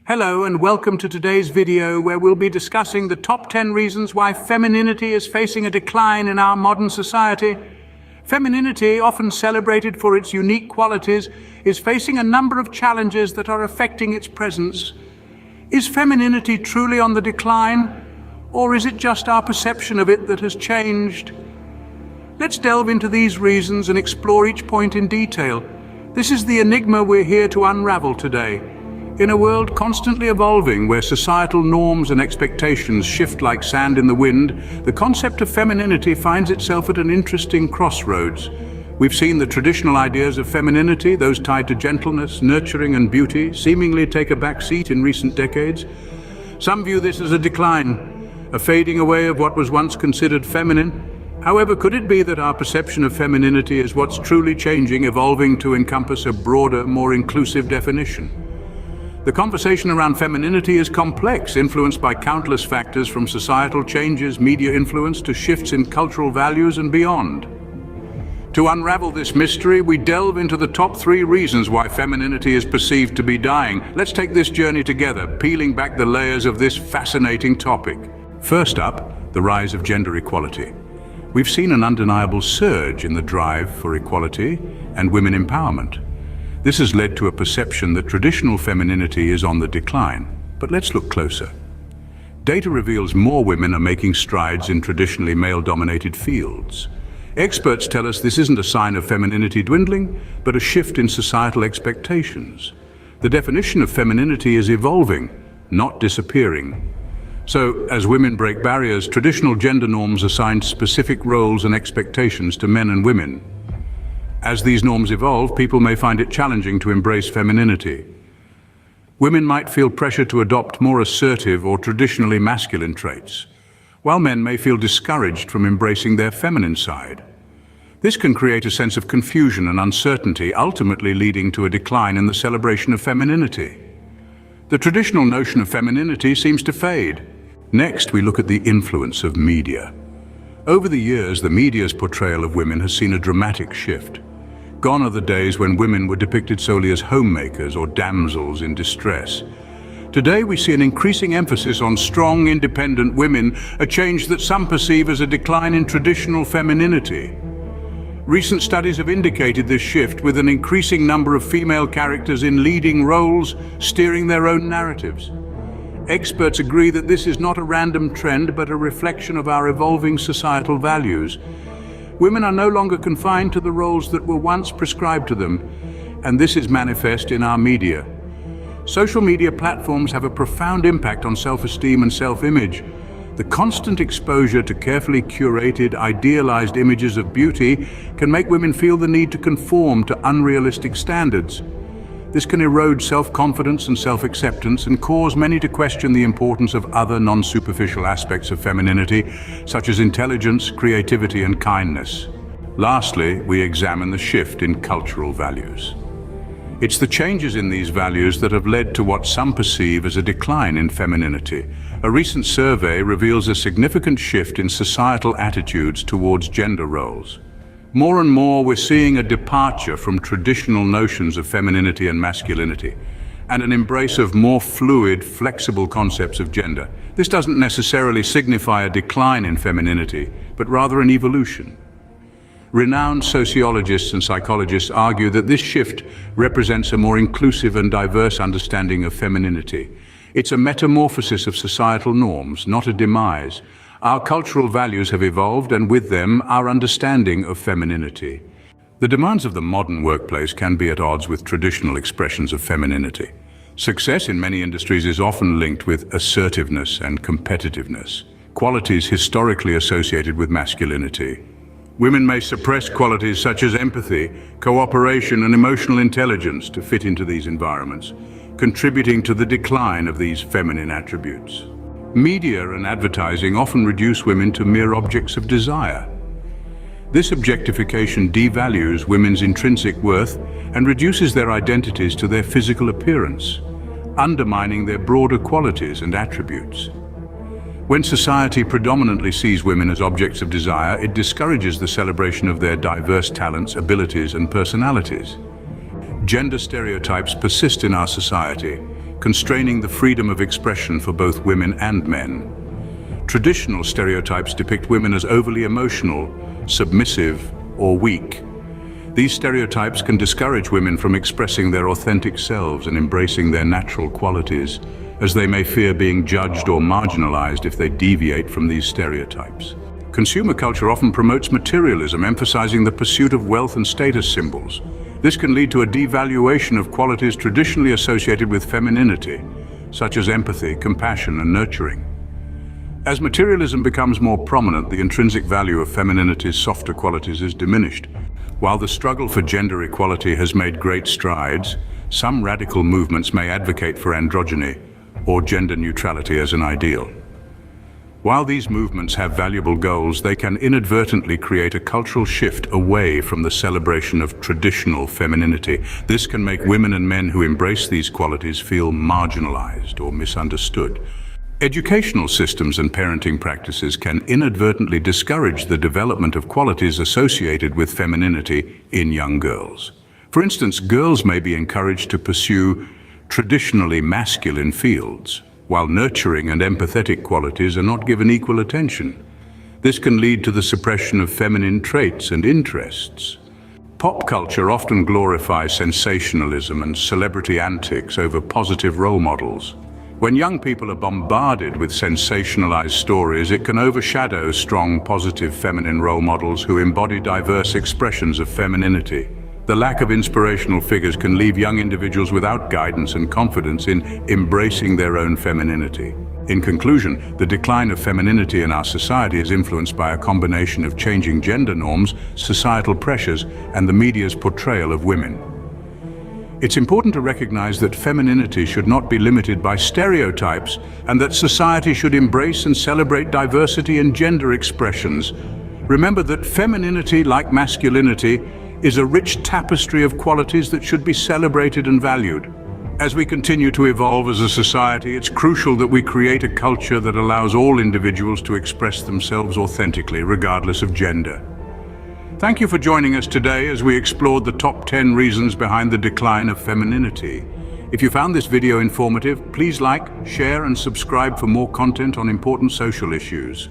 Hello and welcome to today's video where we'll be discussing the top 10 reasons why femininity is facing a decline in our modern society. Femininity, often celebrated for its unique qualities, is facing a number of challenges that are affecting its presence. Is femininity truly on the decline, or is it just our perception of it that has changed? Let's delve into these reasons and explore each point in detail. This is the enigma we're here to unravel today. In a world constantly evolving, where societal norms and expectations shift like sand in the wind, the concept of femininity finds itself at an interesting crossroads. We've seen the traditional ideas of femininity, those tied to gentleness, nurturing and beauty, seemingly take a back seat in recent decades. Some view this as a decline, a fading away of what was once considered feminine. However, could it be that our perception of femininity is what's truly changing, evolving to encompass a broader, more inclusive definition? The conversation around femininity is complex, influenced by countless factors from societal changes, media influence, to shifts in cultural values and beyond. To unravel this mystery, we delve into the top 3 reasons why femininity is perceived to be dying. Let's take this journey together, peeling back the layers of this fascinating topic. First up, the rise of gender equality. We've seen an undeniable surge in the drive for equality and women empowerment. This has led to a perception that traditional femininity is on the decline. But let's look closer. Data reveals more women are making strides in traditionally male-dominated fields. Experts tell us this isn't a sign of femininity dwindling, but a shift in societal expectations. The definition of femininity is evolving, not disappearing. So, as women break barriers, traditional gender norms assign specific roles and expectations to men and women. As these norms evolve, people may find it challenging to embrace femininity. Women might feel pressure to adopt more assertive or traditionally masculine traits, while men may feel discouraged from embracing their feminine side. This can create a sense of confusion and uncertainty, ultimately leading to a decline in the celebration of femininity. The traditional notion of femininity seems to fade. Next, we look at the influence of media. Over the years, the media's portrayal of women has seen a dramatic shift. Gone are the days when women were depicted solely as homemakers or damsels in distress. Today we see an increasing emphasis on strong, independent women, a change that some perceive as a decline in traditional femininity. Recent studies have indicated this shift, with an increasing number of female characters in leading roles, steering their own narratives. Experts agree that this is not a random trend, but a reflection of our evolving societal values. Women are no longer confined to the roles that were once prescribed to them, and this is manifest in our media. Social media platforms have a profound impact on self-esteem and self-image. The constant exposure to carefully curated, idealized images of beauty can make women feel the need to conform to unrealistic standards. This can erode self-confidence and self-acceptance and cause many to question the importance of other non-superficial aspects of femininity, such as intelligence, creativity, and kindness. Lastly, we examine the shift in cultural values. It's the changes in these values that have led to what some perceive as a decline in femininity. A recent survey reveals a significant shift in societal attitudes towards gender roles. More and more, we're seeing a departure from traditional notions of femininity and masculinity, and an embrace of more fluid, flexible concepts of gender. This doesn't necessarily signify a decline in femininity, but rather an evolution. Renowned sociologists and psychologists argue that this shift represents a more inclusive and diverse understanding of femininity. It's a metamorphosis of societal norms, not a demise. Our cultural values have evolved, and with them, our understanding of femininity. The demands of the modern workplace can be at odds with traditional expressions of femininity. Success in many industries is often linked with assertiveness and competitiveness, qualities historically associated with masculinity. Women may suppress qualities such as empathy, cooperation, and emotional intelligence to fit into these environments, contributing to the decline of these feminine attributes. Media and advertising often reduce women to mere objects of desire. This objectification devalues women's intrinsic worth and reduces their identities to their physical appearance, undermining their broader qualities and attributes. When society predominantly sees women as objects of desire, it discourages the celebration of their diverse talents, abilities, and personalities. Gender stereotypes persist in our society, constraining the freedom of expression for both women and men. Traditional stereotypes depict women as overly emotional, submissive, or weak. These stereotypes can discourage women from expressing their authentic selves and embracing their natural qualities, as they may fear being judged or marginalized if they deviate from these stereotypes. Consumer culture often promotes materialism, emphasizing the pursuit of wealth and status symbols. This can lead to a devaluation of qualities traditionally associated with femininity, such as empathy, compassion, and nurturing. As materialism becomes more prominent, the intrinsic value of femininity's softer qualities is diminished. While the struggle for gender equality has made great strides, some radical movements may advocate for androgyny or gender neutrality as an ideal. While these movements have valuable goals, they can inadvertently create a cultural shift away from the celebration of traditional femininity. This can make women and men who embrace these qualities feel marginalized or misunderstood. Educational systems and parenting practices can inadvertently discourage the development of qualities associated with femininity in young girls. For instance, girls may be encouraged to pursue traditionally masculine fields, while nurturing and empathetic qualities are not given equal attention. This can lead to the suppression of feminine traits and interests. Pop culture often glorifies sensationalism and celebrity antics over positive role models. When young people are bombarded with sensationalized stories, it can overshadow strong, positive feminine role models who embody diverse expressions of femininity. The lack of inspirational figures can leave young individuals without guidance and confidence in embracing their own femininity. In conclusion, the decline of femininity in our society is influenced by a combination of changing gender norms, societal pressures, and the media's portrayal of women. It's important to recognize that femininity should not be limited by stereotypes and that society should embrace and celebrate diversity in gender expressions. Remember that femininity, like masculinity, is a rich tapestry of qualities that should be celebrated and valued. As we continue to evolve as a society, it's crucial that we create a culture that allows all individuals to express themselves authentically, regardless of gender. Thank you for joining us today as we explored the top 10 reasons behind the decline of femininity. If you found this video informative, please like, share, and subscribe for more content on important social issues.